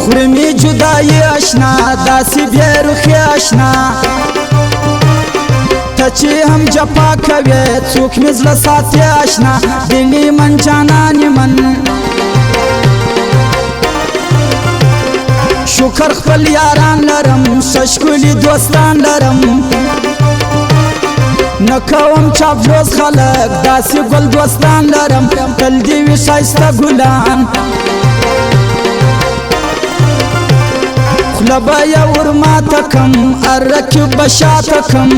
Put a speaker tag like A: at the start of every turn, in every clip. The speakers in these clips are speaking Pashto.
A: خورمی جدای آشنا داسی بیروخی آشنا تا چی هم جپا کوي څوک مې زړه ساتي آشنا دلی من جانانی من شکر خپل یاران لرم ششکولی دوستان لرم نکوم چاپلوز خلق داسی گل دوستان لرم تل دیوی شایسته گلان خلبا یور ما تکم ارکب بشا تکم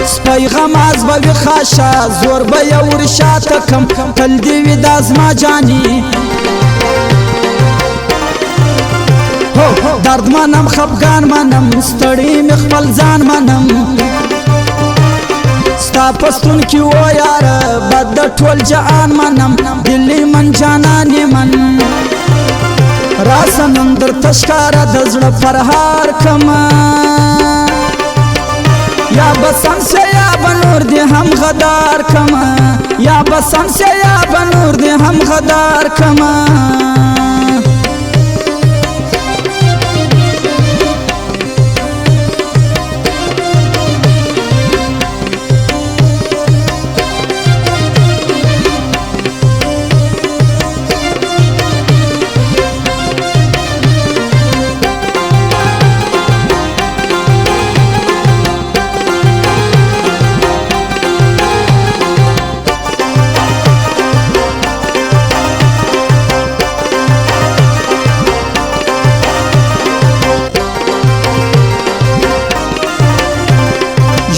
A: سپای غماز بوی خاشا زور با یور شا تکم تل دیوی دازما جانی درد منم خفگان منم ستړی می خپل ځان منم ستا پستون کی و یار بد ټول جهان منم دلی من جانانی من راسنم در تشکار د زړه فرهار کما یا بسم سے یا بنور دی هم غدار کما یا بسم سے یا بنور دی هم غدار کما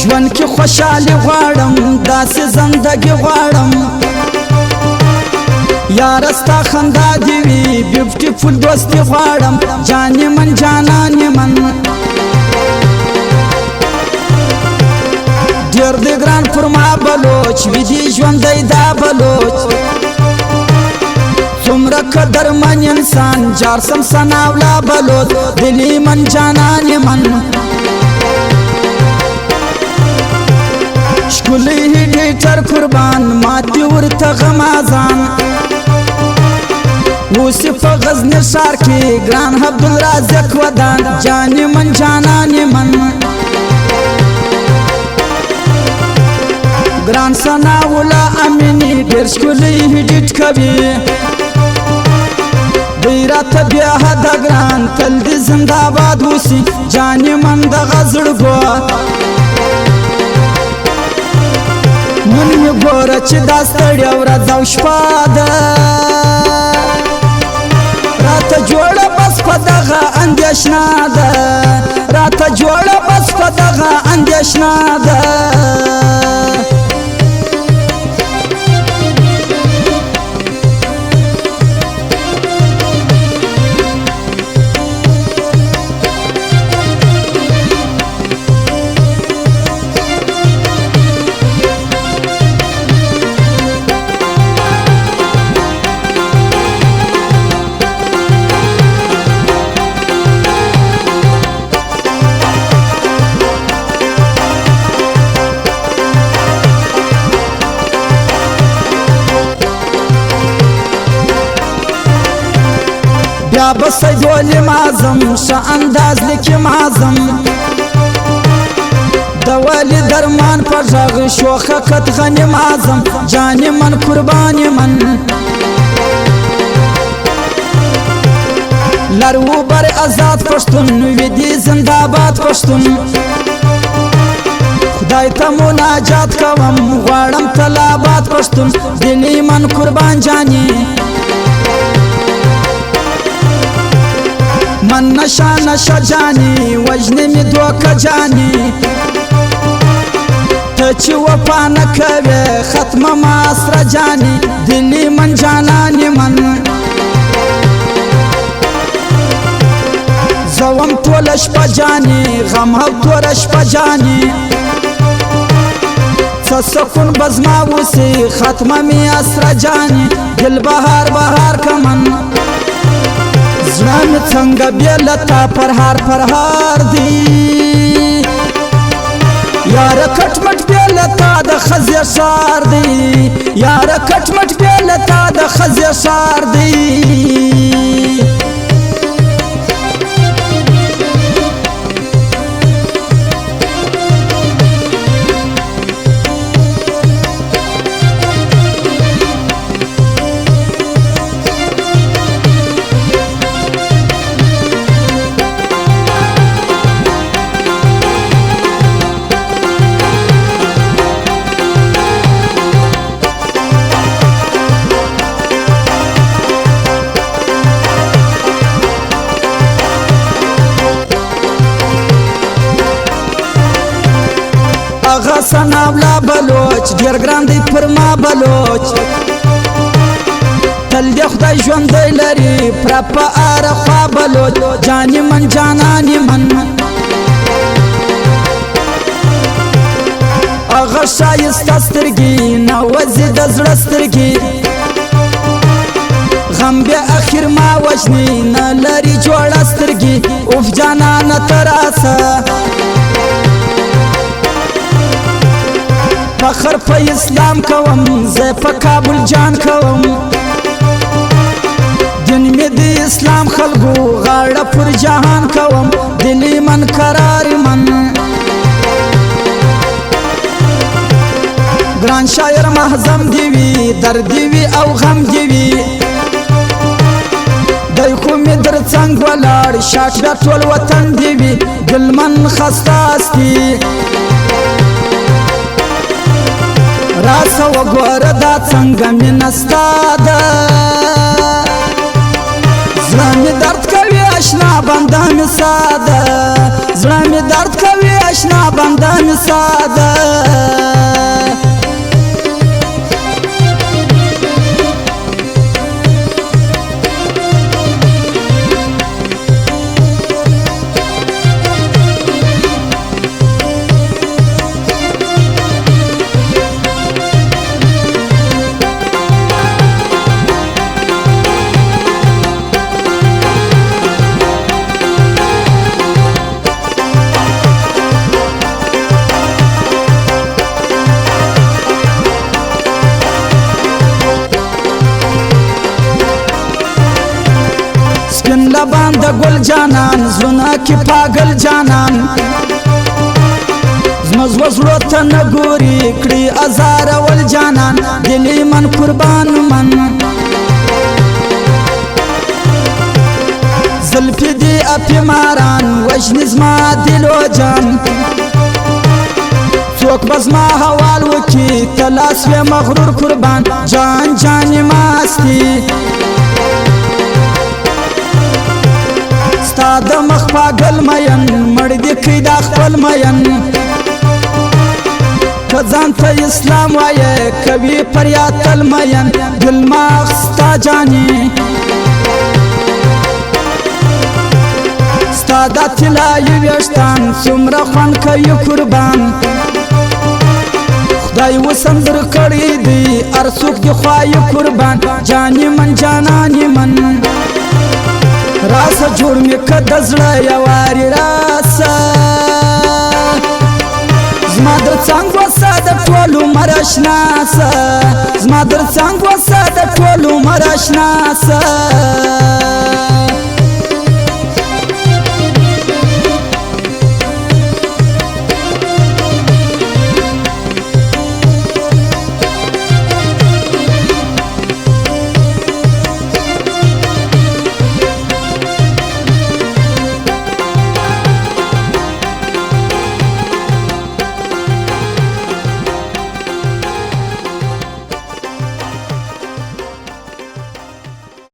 A: ژوند کې خوشحالي غواړم داسې زندګي غواړم یار ستا خندا دې وي بیوټیفول دوستي غواړم جانې من جانانې من ډېر دې ګران پر ما بلوچ وي دې ژوندی دا بلوچ څومره قدرمن انسان جار سم سناولا بلوچ دلی من جانانې من شکلی هیټر قربان ماتی ورته غمازان اوسی په غزنی ښار کې ګران عبدالرازق ودان جانې من جانانې من ګران ثناءالله امینی ډېر ښکلی هیډیټ کوي دوی راته بیا حده ګران تل دې زنده‌باد اوسي جانې من دغه زړګو نن می ګوره چې دا ستړیا ورځ او شپه ده راته جوړه بس په دغه اندېښنه ده راته جوړه بس په دغه اندېښنه ده بیا بسیدولی مازم شا انداز لکیم آزم دوالی درمان پر جاغ شوخکت غنیم آزم جانی من قربانی من لرو بر ازاد پشتون ویدی زنده‌باد پشتون خدای تا مناجات کوم غواړم تلاباد پشتون دلی من قربان جانی من نشا نشا جانی وجنی می دوکا جانی تا چی وفا نکوی ختم ماسر جانی دلی من جانانی من زوم تولش پا جانی غم هو تورش پا جانی سسکون بزما وسی ختم می اسر جانی دل بهار بهار کمن زړه څنګه بیلتا پرهار دی یار کټمټ بیلتا د خزې شار دی یار کټمټ بیلتا د خزې شار دی حسن اولا بلوچ ډیر ګران دی پر ما بلوچ تل دی خدای ژوندی لري پر په اره خوا بلوچ جاني من جاناني من هغه ښایسته سترګې نوازې د زړه سترګې غم بیا اخر ما وژني نه لري جوړه سترګې اوف جانانه ته راسه فخر په اسلام کوم زه په کابل جان کوم دین می د اسلام خلکو غاړه پر جهان کوم دلی من قرار من ګران شاعر محزم دی وی درد دی وی او غم دی وی دای خو می در څنګ ولاړ شاټ بیا ټول وطن دی وی دل من خستاستی راسه وګوره دا څنګه مینه ستا ده زړه مې درد کوي اشنا بنده مې ساده زړه مې درد کوي اشنا بنده مې ساده سپین لبان د ګل جانان زړونه کې پاگل جانان زموږ زړه ته نه ګوري کړي ازارول جانان دلی من قربان من زلفې دې اپې ماران وژني زما دل و جان څوک به زما حوال وکړي ته لاس وې مغرور قربان جان جانې ماستي ستا د مخ پاگل مین مړ دې کړي دا خپل مین که ځان ته اسلام وایې کوي فریاد تل مین دل ما اخستا جانې ستا دا طلایي ویښتان څومره خوند کوي قربان خدای وسم در کړی دی هر څوک دې خوایي قربان جانې من جانانې من راسه جوړ مې که د زړه یوارې راسه زما در څنګ وسه د ټول عمر اشنا سه زما در څنګ وسه د ټول عمر اشنا سه